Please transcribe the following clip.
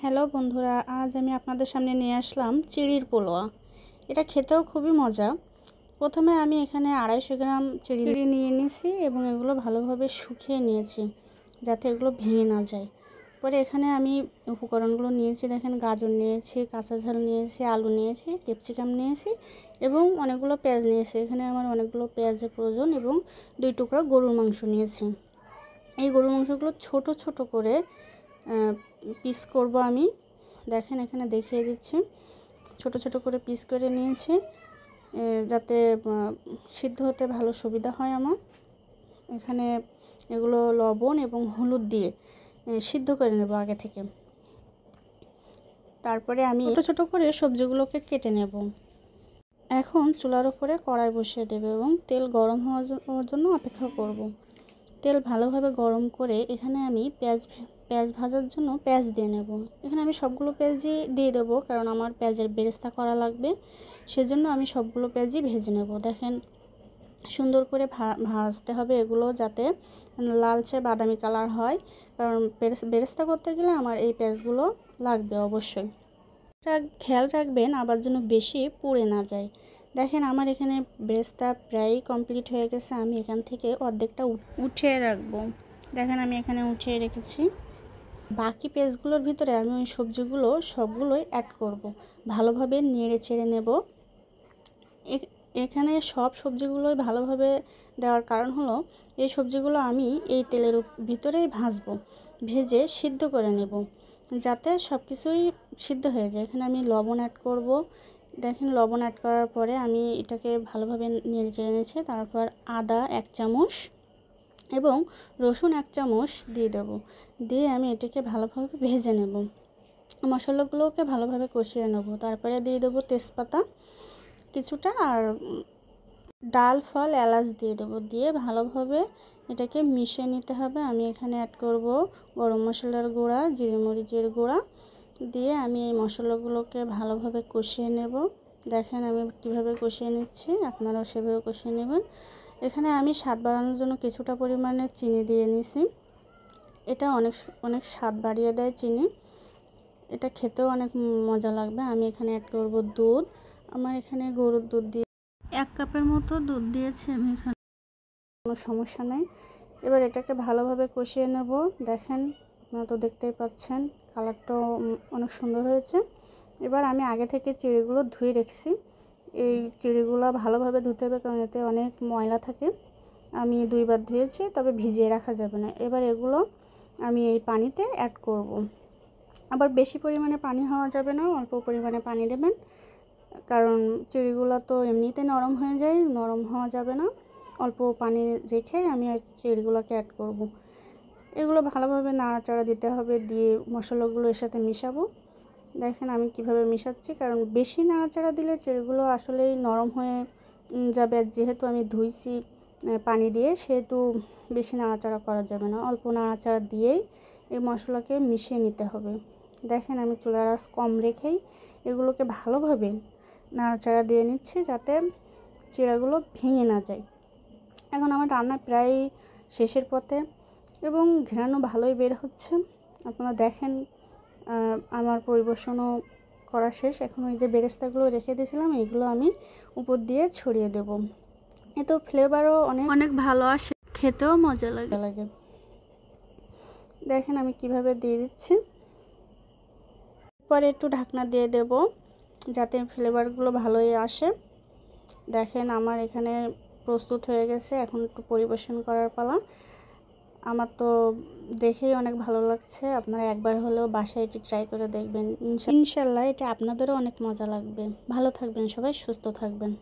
Hello বন্ধুরা, আজ আমি আপনাদের সামনে নিয়ে আসলাম চিড়ির পোলোয়া। এটা খেতেও খুবই মজা। প্রথমে আমি এখানে 250 গ্রাম চিড়ি নিয়ে নিয়েছি এবং এগুলো ভালোভাবে শুকিয়ে নিয়েছি যাতে এগুলো ভেঙে না যায়। পরে এখানে আমি উপকরণগুলো নিয়েছি, দেখেন গাজর নিয়েছি, কাঁচা ঝাল নিয়েছি, আলু নিয়েছি, ক্যাপসিকাম নিয়েছি এবং অনেকগুলো পেঁয়াজ নিয়েছি। এখানে আমার অনেকগুলো পেঁয়াজের প্রয়োজন এবং 2 টুকরা গরুর মাংস নিয়েছি। এই গরুর মাংসগুলো ছোট ছোট করে পিস করব আমি। দেখেন এখানে দেখিয়ে দিচ্ছি, ছোট ছোট করে পিস করে নিয়েছি যাতে সিদ্ধ হতে ভালো সুবিধা হয় আমার। এখানে এগুলো লবণ এবং হলুদ দিয়ে সিদ্ধ করে নেব আগে থেকে। তারপরে আমি ছোট ছোট করে সবজিগুলোকে কেটে নেব। এখন চুলার উপরে কড়াই বসিয়ে দেব এবং তেল গরম হওয়ার জন্য অপেক্ষা করব। তেল ভালোভাবে গরম করে এখানে আমি পেঁয়াজ ভাজার জন্য পেঁয়াজ দিয়ে নেব। এখানে আমি সবগুলো পেঁয়াজই দিয়ে দেবো, কারণ আমার পেঁয়াজের বেরেস্তা করা লাগবে, সেজন্য আমি সবগুলো পেঁয়াজই ভেজে নেব। দেখেন সুন্দর করে ভাজতে হবে এগুলো, যাতে লালচে বাদামি কালার হয়, কারণ বেরেস্তা করতে গেলে আমার এই পেঁয়াজগুলো লাগবে অবশ্যই। খেয়াল রাখবেন আবার যেন বেশি পুড়ে না যায়। দেখেন আমার এখানে বেরেস্তা প্রায় কমপ্লিট হয়ে গেছে। আমি এখান থেকে অর্ধেকটা উঠিয়ে রাখবো। দেখেন আমি এখানে উঠিয়ে রেখেছি। বাকি পেঁয়াজগুলোর ভিতরে আমি ওই সবজিগুলো সবগুলোই অ্যাড করব। ভালোভাবে নেড়ে চেড়ে নেব। এখানে সব সবজিগুলোই ভালোভাবে দেওয়ার কারণ হলো এই সবজিগুলো আমি এই তেলের ভিতরেই ভাজবো, ভেজে সিদ্ধ করে নেব যাতে সব কিছুই সিদ্ধ হয়ে যায়। এখানে আমি লবণ অ্যাড করব। দেখেন লবণ অ্যাড করার পরে আমি এটাকে ভালোভাবে নেড়ে চেড়ে নিয়েছি। তারপর আদা 1 চামচ এবং রসুন 1 চামচ দিয়ে দেব। দিয়ে আমি এটাকে ভালোভাবে ভেজে নেব, মশলাগুলোকে ভালোভাবে কষিয়ে নেব। তারপরে দিয়ে দেবো তেজপাতা কিছুটা আর ডাল ফল এলাচ দিয়ে দেবো। দিয়ে ভালোভাবে এটাকে মিশিয়ে নিতে হবে। আমি এখানে অ্যাড করব গরম মশলার গুঁড়া, জিরে মরিচের গুঁড়া দিয়ে আমি এই মশলাগুলোকে ভালোভাবে কষিয়ে নেব। দেখেন আমি কিভাবে কষিয়ে নিচ্ছি, আপনারাও সেভাবে কষিয়ে নেবেন। এখানে আমি স্বাদ বাড়ানোর জন্য কিছুটা পরিমাণে চিনি দিয়ে নিছি। এটা অনেক স্বাদ বাড়িয়ে দেয় চিনি, এটা খেতেও অনেক মজা লাগবে। আমি এখানে অ্যাড করব দুধ। আমার এখানে গরুর দুধ দিয়ে 1 কাপের মতো দুধ দিয়েছি আমি এখানে, কোনো সমস্যা নেই। এবার এটাকে ভালোভাবে কষিয়ে নেব। দেখেন আপনারা তো দেখতেই পাচ্ছেন কালারটাও অনেক সুন্দর হয়েছে। এবার আমি আগে থেকে চিড়িগুলো ধুয়ে রেখেছি। এই চিড়িগুলো ভালোভাবে ধুতে হবে, কারণ এতে অনেক ময়লা থাকে। আমি 2 বার ধুয়েছি, তবে ভিজিয়ে রাখা যাবে না। এবার এগুলো আমি এই পানিতে অ্যাড করব। আবার বেশি পরিমাণে পানি হওয়া যাবে না, অল্প পরিমাণে পানি দেবেন, কারণ চিড়িগুলো তো এমনিতে নরম হয়ে যায়, নরম হওয়া যাবে না। অল্প পানি রেখে আমি চিড়িগুলোকে অ্যাড করব। এগুলো ভালোভাবে নাড়াচাড়া দিতে হবে, দিয়ে মশলাগুলো এর সাথে মিশাবো। দেখেন আমি কিভাবে মিশাচ্ছি, কারণ বেশি নাড়াচাড়া দিলে চিড়িগুলো আসলেই নরম হয়ে যাবে। যেহেতু আমি ধুইছি পানি দিয়ে, সেহেতু বেশি নাড়াচাড়া করা যাবে না, অল্প নাড়াচাড়া দিয়েই এই মশলাকে মিশিয়ে নিতে হবে। দেখেন আমি চুলার আঁচ কম রেখেই এগুলোকে ভালোভাবে নাড়াচাড়া দিয়ে নিচ্ছি যাতে চিড়াগুলো ভেঙে না যায়। এখন আমার রান্না প্রায় শেষের পথে এবং ঘ্রাণও ভালোই বের হচ্ছে। আপনারা দেখেন আমার পরিবেশনও করা শেষ। এখন ওই যে বেরেস্তাগুলো রেখে দিয়েছিলাম, এইগুলো আমি উপর দিয়ে ছড়িয়ে দেব। এতে ফ্লেভারও অনেক ভালো আসে, খেতেও মজা লাগে। দেখেন আমি কিভাবে দিয়ে দিচ্ছি। পরে একটু ঢাকনা দিয়ে দেব যাতে ফ্লেভারগুলো ভালোই আসে। দেখেন আমার এখানে প্রস্তুত হয়ে গেছে। এখন একটু পরিবেশন করার পালা। আমার তো দেখেই অনেক ভালো লাগছে। আপনারা একবার হলেও বাসায় এটি ট্রাই করে দেখবেন। ইনশাল্লাহ এটা আপনাদেরও অনেক মজা লাগবে। ভালো থাকবেন সবাই, সুস্থ থাকবেন।